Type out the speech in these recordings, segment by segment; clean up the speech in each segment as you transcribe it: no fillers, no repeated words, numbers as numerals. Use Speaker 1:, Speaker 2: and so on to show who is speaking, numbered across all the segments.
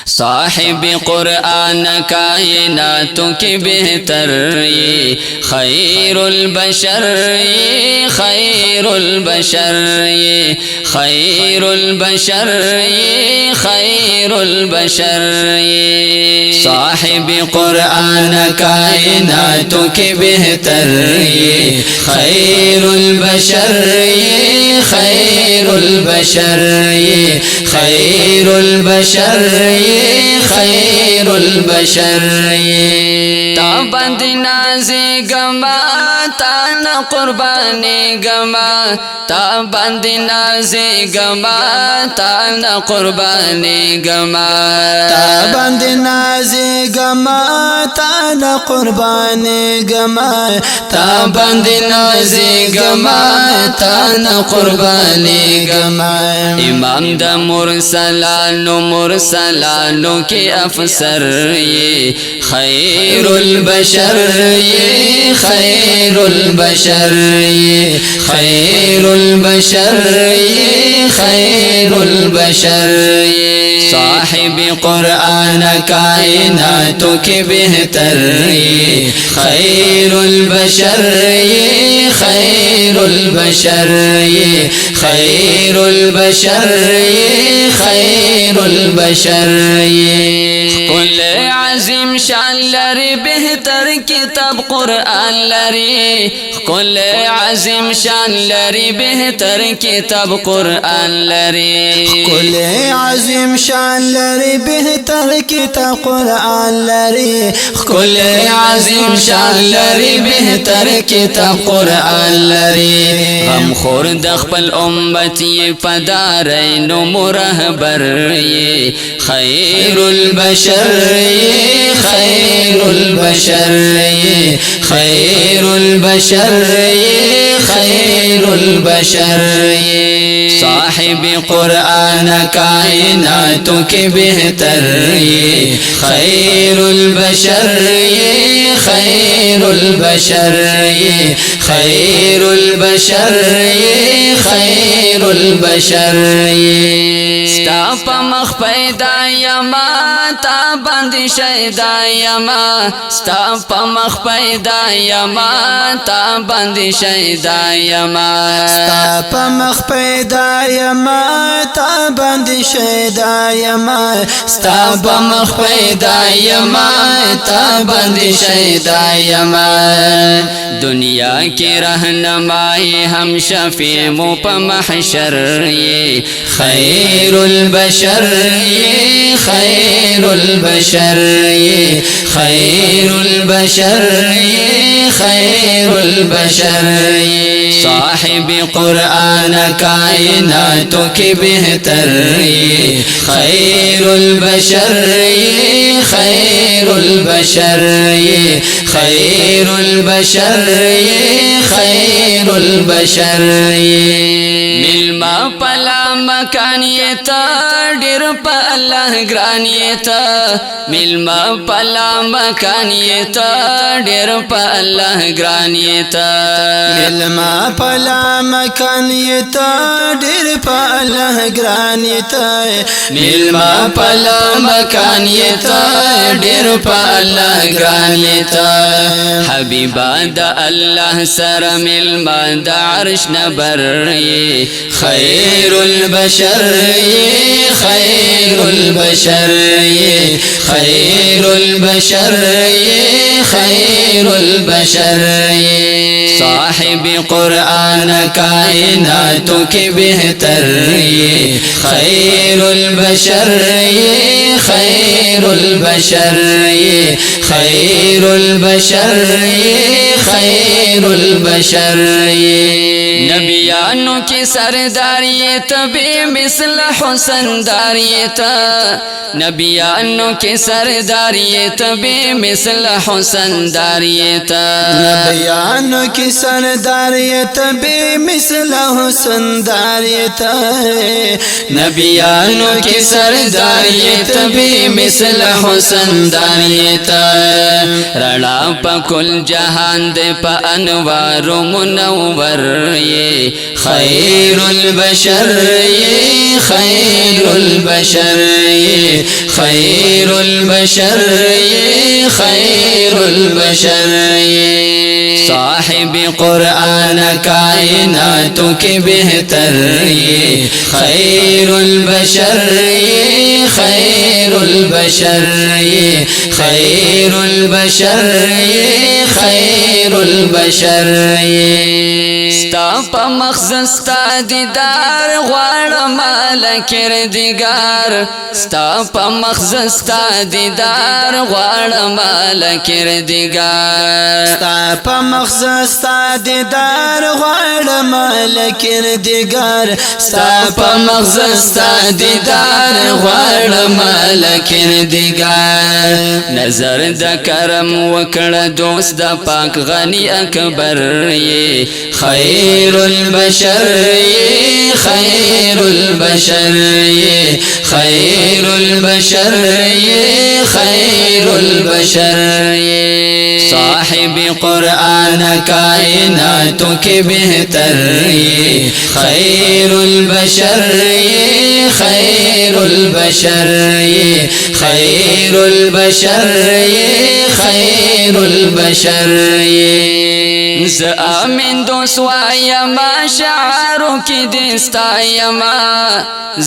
Speaker 1: صاحب قرآن کائناتوں کی بہتر یہ خیر البشر یہ خیر البشر یہ خیر البشر یہ خیر البشر یہ صاحب قرآن کائناتوں کی بہتر یہ خیر البشر یہ خیر البشر یہ خیر البشر خیر البشر تا بند نازی گما تا نا قربانی گما تا بند نازی گما تا نا قربانی گما
Speaker 2: تا بند نازی گما تا نا قربانی گما
Speaker 1: تا بند نازی گما تا نا قربانی گما امام دا مرسلانو کے افسر یہ خیر البشر یہ خیر البشر یہ خیر البشر یہ خیر البشر یہ صاحب قرآن کائناتوں کے بہتر یہ خیر البشر یہ خیر البشر یہ خیر البشر یہ خیر البشر یہ کل عظیم شان لری بہتر کتاب قرآن لری کل عظیم شان لری بہتر کتاب قرآن لری
Speaker 2: کل عظیم شان لری بہتر کتاب قرآن لری
Speaker 1: کل عظیم شان لری بہتر کتاب قرآن لری غم خورد خپل امت یہ پدارین مرہبر یہ خیر البشر یہ خیر البشر یہ خیر البشر یہ خیر البشر یہ صاحب قرآن کائناتوں کے بہتر یہ خیر البشر یہ خیر البشر یہ خیر البشر یہ خیر البشر یہ ستاپ مخ پیدا یما تا بند شیدا یما ستاپ مخ پیدا یما تا بند شیدا یما
Speaker 2: ستاپ مخ پیدا یما تا بند شیدا یما
Speaker 1: ستاپ مخ پیدا یما تا بند شیدا یما دنیا کی رہنمائی ہم شفیع مو پا محشر یہ خیر البشر یہ خیر البشر یہ خیر البشر یہ خیر البشر یہ صاحب قرآن کائناتوں کی بہتر یہ خیر البشر یہ خیر البشر یہ خیر البشر یہ خیر البشر یہ ملما پلا مکان یہ تا ڈر پا اللہ گران یہ تا ملما پلا مکان یہ تا ڈر پا اللہ گران یہ تا
Speaker 2: ملما پلا مکان یہ تا ڈر پا اللہ گران یہ تا
Speaker 1: ملما پلا مکان یہ تا ڈر پا اللہ گران یہ تا حبیبا دا اللہ سر ملما دا عرش نبر یہ خیر البشر یہ خیر البشر یہ خیر البشر یہ خیر البشر یہ صاحب قرآن کائناتوں کے بہتر یہ خیر البشر یہ خیر البشر یہ خیر البشر یہ خیر البشر یہ نبیانوں کی سرداریت بے مثل حسن داریت نبیانوں کی سرداریت بے مثل حسن داریت
Speaker 2: نبیانوں کی سرداریت بے مثل حسن داریت
Speaker 1: نبیانوں کی سرداریت بی مثل حسن دانیتا رڑا پا کل جہان دے پا انوار منور یہ خیر البشر یہ خیر البشر یہ خیر البشر یہ خیر البشر یہ صاحب قرآن کائناتوں کے بہتر یہ خیر البشر یہ خیر البشر یہ خیر البشر یہ خیر البشر یہ ستا پا مخزن ستا دیدار غوارم لکردگار ستا پا مخزن ستا دیدار غوارم لکردگار
Speaker 2: ستا پا مخزن ستا دیدار غوارم لکردگار
Speaker 1: ستا پا مخزن ستا دیدار غوارم لکردگار نظر دا کرم وکڑ دوست دا پاک غنی اکبر یہ خیر البشر یہ خیر البشر یہ خیر البشر یہ خیر البشر یہ صاحب قرآن کائناتوں کے بہتر یہ خیر البشر یہ خیر البشر یہ خیر البشر یہ خیر البشر یہ زآمین دوست وایما شعارو کی دستایما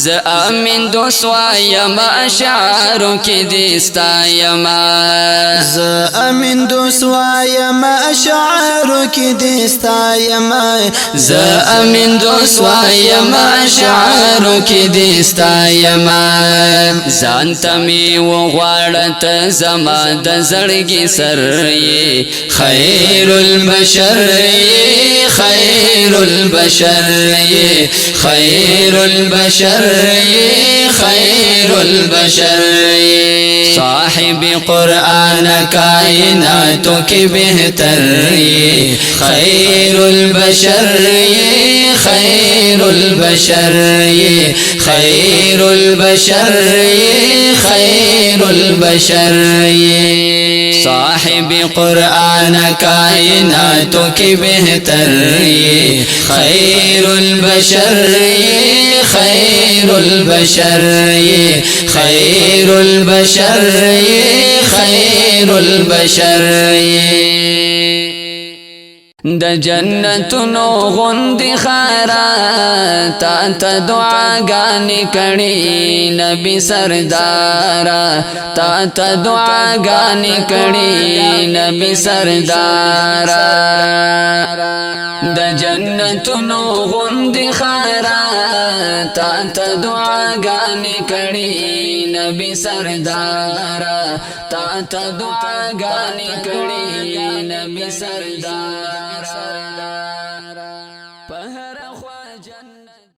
Speaker 1: زآمین دوست وایما شعارو کی دستایما
Speaker 2: زآمین دوست وایما شعارو کی دستایما
Speaker 1: زآمین دوست وایما شعارو کی دستایما زانتا می وغوارت زما د زړګي سر یہ خیر البشر یہ خیر البشر یہ خیر البشر یہ خیر البشر یہ صاحب قرآن کائناتوں کے بہتر یہ خیر البشر یہ خیر البشر یہ خیر البشر یہ خیر البشر یہ صاحب قرآن کائناتوں کی بہتر یہ خیر البشر یہ خیر البشر یہ خیر البشر یہ خیر البشر یہ د جنتونو غوندې خارا تا ته دعاګانې کړي نبی سردارا تا ته دعاګانې کړي نبی سردارا د جنتونو غوندې خارا تا ته دعاګانې کړي نبی سردارا تا ته دعاګانې کړي نبی سردارا